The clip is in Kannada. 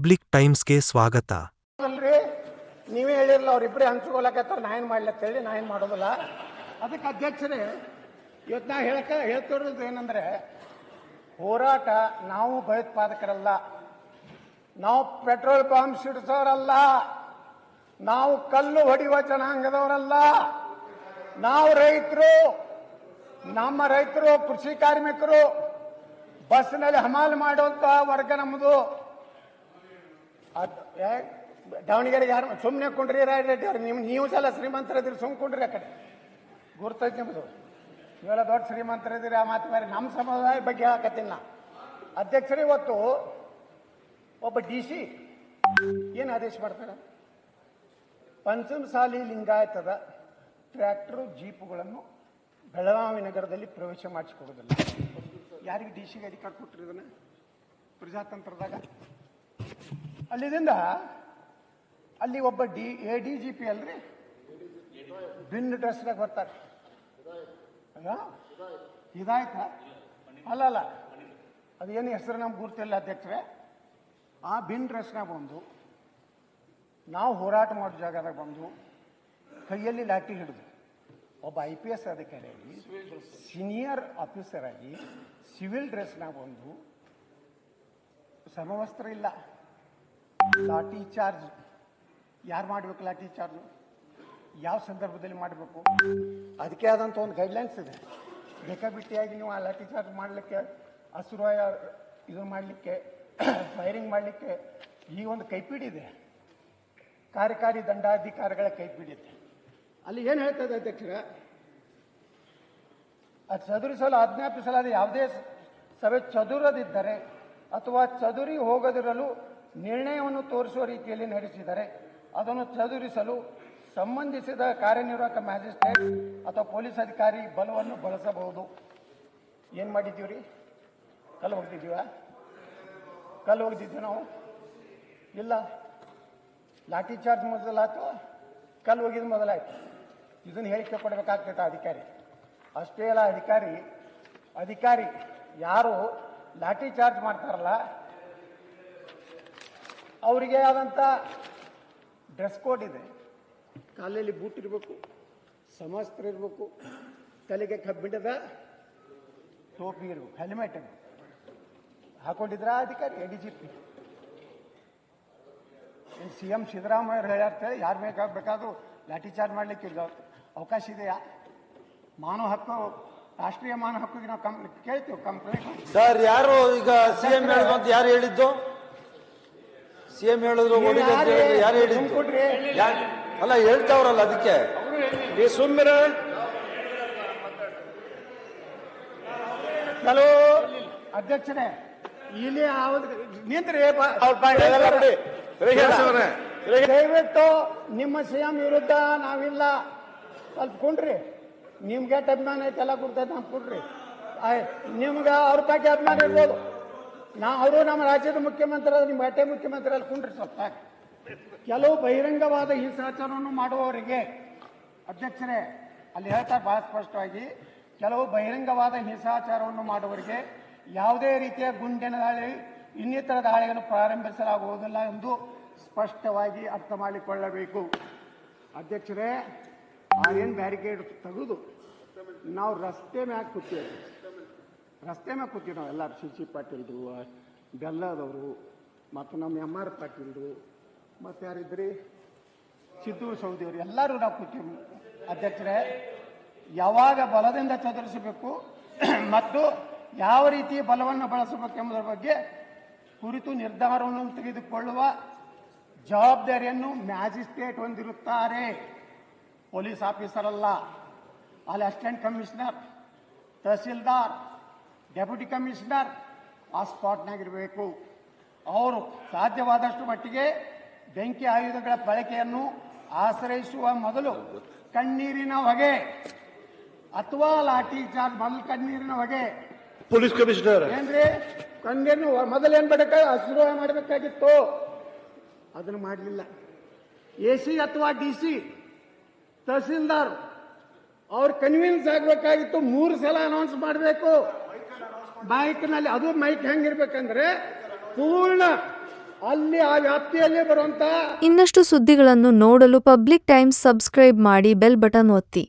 ಪಬ್ಲಿಕ್ ಟೈಮ್ಸ್ಗೆ ಸ್ವಾಗತ. ಅಲ್ರಿ ನೀವೇ ಹೇಳಿರಲ್ಲ ಅವ್ರಿಬ್ಬರೇ ಹಂಚ್ಕೊಳಕತ್ತಾರ, ನಾ ಏನು ಮಾಡ್ಲತ್ತೇಳಿ ನಾ ಏನು ಮಾಡೋದಿಲ್ಲ. ಅದಕ್ಕೆ ಅಧ್ಯಕ್ಷರೇ ಇವತ್ತು ನಾ ಹೇಳ್ತಿರೋದು ಏನಂದ್ರೆ, ಹೋರಾಟ ನಾವು ಭಯೋತ್ಪಾದಕರಲ್ಲ, ನಾವು ಪೆಟ್ರೋಲ್ ಬಾಂಬ್ ಸಿಡಿಸೋರಲ್ಲ, ನಾವು ಕಲ್ಲು ಹೊಡೆಯುವ ಜನಾಂಗದವರಲ್ಲ, ನಾವು ರೈತರು, ನಮ್ಮ ರೈತರು ಕೃಷಿ ಕಾರ್ಮಿಕರು, ಬಸ್ನಲ್ಲಿ ಹಮಾಲ್ ಮಾಡುವಂತ ವರ್ಗ ನಮ್ಮದು. ದಾವಣಗೆರೆಗೆ ಯಾರು ಸುಮ್ಮನೆ ಕೊಂಡ್ರಿ ರೆಡ್ಡಿ ಅವ್ರು, ನೀವು ಸಲ ಶ್ರೀಮಂತರಿದ್ದೀರಿ, ಸುಮ್ ಕೊಂಡ್ರಿ ಆ ಕಡೆ ಗುರ್ತೈತಿ ನಿಮ್ಮದು. ಇವೆಲ್ಲ ದೊಡ್ಡ ಶ್ರೀಮಂತರಿದ್ದೀರಿ, ಆ ಮಾತು ಬೇರೆ. ನಮ್ಮ ಸಮುದಾಯ ಬಗ್ಗೆ ಹೇಳಕತ್ತೀನಿ ನಾ. ಅಧ್ಯಕ್ಷರೇ, ಇವತ್ತು ಒಬ್ಬ DC ಏನು ಆದೇಶ ಮಾಡ್ತಾರೆ, ಪಂಚಮಸಾಲಿ ಲಿಂಗಾಯತದ ಟ್ರ್ಯಾಕ್ಟರ್ ಜೀಪುಗಳನ್ನು ಬೆಳಗಾವಿ ನಗರದಲ್ಲಿ ಪ್ರವೇಶ ಮಾಡಿಸಿಕೊಡೋದಿಲ್ಲ. ಯಾರಿಗೆ DC ಅಧಿಕಾರ ಕೊಟ್ಟರು ಇದನ್ನ? ಪ್ರಜಾತಂತ್ರದಾಗ ಅಲ್ಲಿ ಒಬ್ಬ ADGP ಅಲ್ರಿ, ಬಿನ್ ಡ್ರೆಸ್ನಾಗ ಬರ್ತಾರೆ. ಇದಾಯ್ತಾ? ಅಲ್ಲಲ್ಲ, ಅದೇನು ಹೆಸರು ನಮ್ಗೆ ಗುರ್ತಿಲ್ಲ ಅಧ್ಯಕ್ಷರೇ. ಆ ಬಿನ್ ಡ್ರೆಸ್ನಾಗ ಬಂದು ನಾವು ಹೋರಾಟ ಮಾಡೋ ಜಾಗದಾಗ ಬಂದು ಕೈಯಲ್ಲಿ ಲಾಠಿ ಹಿಡಿದು ಒಬ್ಬ IPS ಅಧಿಕಾರಿಯಾಗಿ, ಸೀನಿಯರ್ ಆಫೀಸರ್ ಆಗಿ, ಸಿವಿಲ್ ಡ್ರೆಸ್ನಾಗ ಬಂದು, ಸಮವಸ್ತ್ರ ಇಲ್ಲ, ಲಾಠಿ ಚಾರ್ಜ್ ಯಾರು ಮಾಡಬೇಕು? ಲಾಠಿ ಚಾರ್ಜ್ ಯಾವ ಸಂದರ್ಭದಲ್ಲಿ ಮಾಡಬೇಕು? ಅದಕ್ಕೆ ಆದಂಥ ಒಂದು ಗೈಡ್ಲೈನ್ಸ್ ಇದೆ. ಬೇಕಾಬಿಟ್ಟಿಯಾಗಿ ನೀವು ಆ ಲಾಠಿ ಚಾರ್ಜ್ ಮಾಡಲಿಕ್ಕೆ, ಅಸುರಾಯ ಇದು ಮಾಡಲಿಕ್ಕೆ, ಫೈರಿಂಗ್ ಮಾಡಲಿಕ್ಕೆ ಈ ಒಂದು ಕೈಪಿಡಿ ಇದೆ, ಕಾರ್ಯಕಾರಿ ದಂಡಾಧಿಕಾರಿಗಳ ಕೈಪಿಡಿ ಇದೆ. ಅಲ್ಲಿ ಏನು ಹೇಳ್ತದೆ ಅಧ್ಯಕ್ಷರ, ಅದು ಚದುರಿಸಲು ಆಜ್ಞಾಪಿಸಲಾದ ಯಾವುದೇ ಸಭೆ ಚದುರದಿದ್ದರೆ ಅಥವಾ ಚದುರಿ ಹೋಗದಿರಲು ನಿರ್ಣಯವನ್ನು ತೋರಿಸುವ ರೀತಿಯಲ್ಲಿ ನಡೆಸಿದರೆ ಅದನ್ನು ಚದುರಿಸಲು ಸಂಬಂಧಿಸಿದ ಕಾರ್ಯನಿರ್ವಾಹಕ ಮ್ಯಾಜಿಸ್ಟ್ರೇಟ್ ಅಥವಾ ಪೊಲೀಸ್ ಅಧಿಕಾರಿ ಬಲವನ್ನು ಬಳಸಬಹುದು. ಏನು ಮಾಡಿದ್ದೀವಿ ರೀ? ಕಲ್ಲು ಹೋಗ್ತಿದ್ದೀವ? ಕಲ್ಲು ಹೋಗ್ತಿದ್ದೀವಿ ನಾವು? ಇಲ್ಲ. ಲಾಠಿ ಚಾರ್ಜ್ ಮೊದಲಾಯ್ತು, ಕಲ್ಲು ಹೋಗಿದ್ದು ಮೊದಲಾಯ್ತು. ಇದನ್ನು ಹೇಳಿಕೆ ಕೊಡಬೇಕಾಗ್ತೈತೆ ಅಧಿಕಾರಿ. ಅಷ್ಟೇ ಅಲ್ಲ, ಅಧಿಕಾರಿ ಯಾರು ಲಾಠಿ ಚಾರ್ಜ್ ಮಾಡ್ತಾರಲ್ಲ ಅವರಿಗೆ ಆದಂಥ ಡ್ರೆಸ್ ಕೋಡ್ ಇದೆ. ಕಾಲಲ್ಲಿ ಬೂಟ್ ಇರಬೇಕು, ಸಮವಸ್ತ್ರ ಇರಬೇಕು, ತಲೆಗೆ ಕಬ್ಬಿಣದ ಟೋಪಿ ಇರಬೇಕು, ಹೆಲ್ಮೆಟ್ ಹಾಕೊಂಡಿದ್ರ ಅಧಿಕಾರಿ ADGP. CM ಸಿದ್ದರಾಮಯ್ಯ ಹೇಳ್ಯಾರ್ತೇಳಿ ಯಾರು ಬೇಕಾದ್ರೂ ಲಾಠಿ ಚಾರ್ಜ್ ಮಾಡಲಿಕ್ಕೆ ಅವಕಾಶ ಇದೆಯಾ? ಮಾನವ ಹಕ್ಕು, ರಾಷ್ಟ್ರೀಯ ಮಾನವ ಹಕ್ಕಿಗೆ ನಾವು ಕೇಳ್ತೀವಿ ಕಂಪ್ಲೇಂಟ್. ಸರ್, ಯಾರು ಈಗ CM ಹೇಳಿದ್ರು ಅಂತ ಯಾರು ಹೇಳಿದ್ದು? CM ಹೇಳಿದ್ರು ಯಾರು ಹೇಳಿದ್ದು? ಅಲ್ಲ, ಹೇಳ್ತಾವ್ರಲ್ಲ, ಅದಕ್ಕೆ ಸುಮ್ಮನೆ ಕೆಲವು ಅಧ್ಯಕ್ಷರೇ ಇಲ್ಲಿ ನಿಂತ್ರಿ, ದಯವಿಟ್ಟು ನಿಮ್ಮ CM ವಿರುದ್ಧ ನಾವಿಲ್ಲ. ಸ್ವಲ್ಪ ಕುಂಡ್ರಿ, ನಿಮ್ಗೆ ಅಭಿಮಾನ ಐತೆಲ್ಲ ಕೊಡ್ತೈತೆ, ನಮ್ಗೆ ಕೊಡ್ರಿ. ನಿಮ್ಗೆ ಅವ್ರ ಬಗ್ಗೆ ಅಭಿಮಾನ ಇರ್ಬೋದು, ಅವರು ನಮ್ಮ ರಾಜ್ಯದ ಮುಖ್ಯಮಂತ್ರಿ, ನಿಮ್ಮ ಅಟ್ಟೆ ಮುಖ್ಯಮಂತ್ರಿ ಅಲ್ಲಿ ಕುಂಡ್ರಿ ಸ್ವಲ್ಪ. ಕೆಲವು ಬಹಿರಂಗವಾದ ಹಿಂಸಾಚಾರವನ್ನು ಮಾಡುವವರಿಗೆ ಅಧ್ಯಕ್ಷರೇ ಅಲ್ಲಿ ಹೇಳ್ತಾರೆ ಬಹಳ ಸ್ಪಷ್ಟವಾಗಿ, ಕೆಲವು ಬಹಿರಂಗವಾದ ಹಿಂಸಾಚಾರವನ್ನು ಮಾಡುವವರಿಗೆ ಯಾವುದೇ ರೀತಿಯ ಗುಂಡಿನ ದಾಳಿ, ಇನ್ನಿತರ ದಾಳಿಯನ್ನು ಪ್ರಾರಂಭಿಸಲಾಗುವುದಿಲ್ಲ ಎಂದು ಸ್ಪಷ್ಟವಾಗಿ ಅರ್ಥ ಮಾಡಿಕೊಳ್ಳಬೇಕು. ಅಧ್ಯಕ್ಷರೇ, ಏನು ಬ್ಯಾರಿಕೇಡ್ ತೆಗೆದು ನಾವು ರಸ್ತೆ ಮ್ಯಾಗ ಕೂತೀವಿ ನಾವು ಎಲ್ಲರೂ. CC ಪಾಟೀಲ್ರು, ಬೆಲ್ಲದವರು, ಮತ್ತು ನಮ್ಮ MR ಪಾಟೀಲ್ರು, ಮತ್ತು ಯಾರಿದ್ರಿ ಸಿದ್ದು ಸೌದಿಯವರು, ಎಲ್ಲರೂ ನಾವು ಕೂತೀವಿ. ಅಧ್ಯಕ್ಷರೇ, ಯಾವಾಗ ಬಲದಿಂದ ಚದುರಿಸಬೇಕು ಮತ್ತು ಯಾವ ರೀತಿ ಬಲವನ್ನು ಬಳಸಬೇಕೆಂಬುದರ ಬಗ್ಗೆ ಕುರಿತು ನಿರ್ಧಾರವನ್ನು ತೆಗೆದುಕೊಳ್ಳುವ ಜವಾಬ್ದಾರಿಯನ್ನು ಮ್ಯಾಜಿಸ್ಟ್ರೇಟ್ ಹೊಂದಿರುತ್ತಾರೆ, ಪೊಲೀಸ್ ಆಫೀಸರ್ ಅಲ್ಲ. ಅಲ್ಲಿ assistant commissioner, tahsildar, deputy commissioner ಆ ಸ್ಪಾಟ್ನಾಗಿರಬೇಕು. ಅವರು ಸಾಧ್ಯವಾದಷ್ಟು ಮಟ್ಟಿಗೆ ಬೆಂಕಿ ಆಯುಧಗಳ ಬಳಕೆಯನ್ನು ಆಶ್ರಯಿಸುವ ಮೊದಲು ಕಣ್ಣೀರಿನ ಹೊಗೆ ಅಥವಾ ಲಾಠಿ ಚಾರ್ಜ್ ಮೊದಲು ಕಣ್ಣೀರಿನ ಹೊಗೆ. ಪೊಲೀಸ್ ಕಮಿಷನರ್ ಏನ್ರಿ, ಕಣ್ಣೀರಿನ ಮೊದಲೇನ್ ಹಸಿರು ಮಾಡಬೇಕಾಗಿತ್ತು, ಅದನ್ನು ಮಾಡಲಿಲ್ಲ. AC ಅಥವಾ DC, ತಹಸೀಲ್ದಾರ್ ಅವ್ರು ಕನ್ವಿನ್ಸ್ ಆಗಬೇಕಾಗಿತ್ತು. 3 ಸಲ ಅನೌನ್ಸ್ ಮಾಡಬೇಕು ಮೈಕ್ನಲ್ಲಿ. ಅದು ಮೈಕ್ ಹೆಂಗಿರ್ಬೇಕಂದ್ರೆ ಪೂರ್ಣ ಅಲ್ಲಿ ಆ ವ್ಯಾಪ್ತಿಯಲ್ಲಿ ಬರುವಂತ ಇನ್ನಷ್ಟು ಸುದ್ದಿಗಳನ್ನು ನೋಡಲು ಪಬ್ಲಿಕ್ ಟೈಮ್ಸ್ ಸಬ್ಸ್ಕ್ರೈಬ್ ಮಾಡಿ ಬೆಲ್ ಬಟನ್ ಒತ್ತಿ.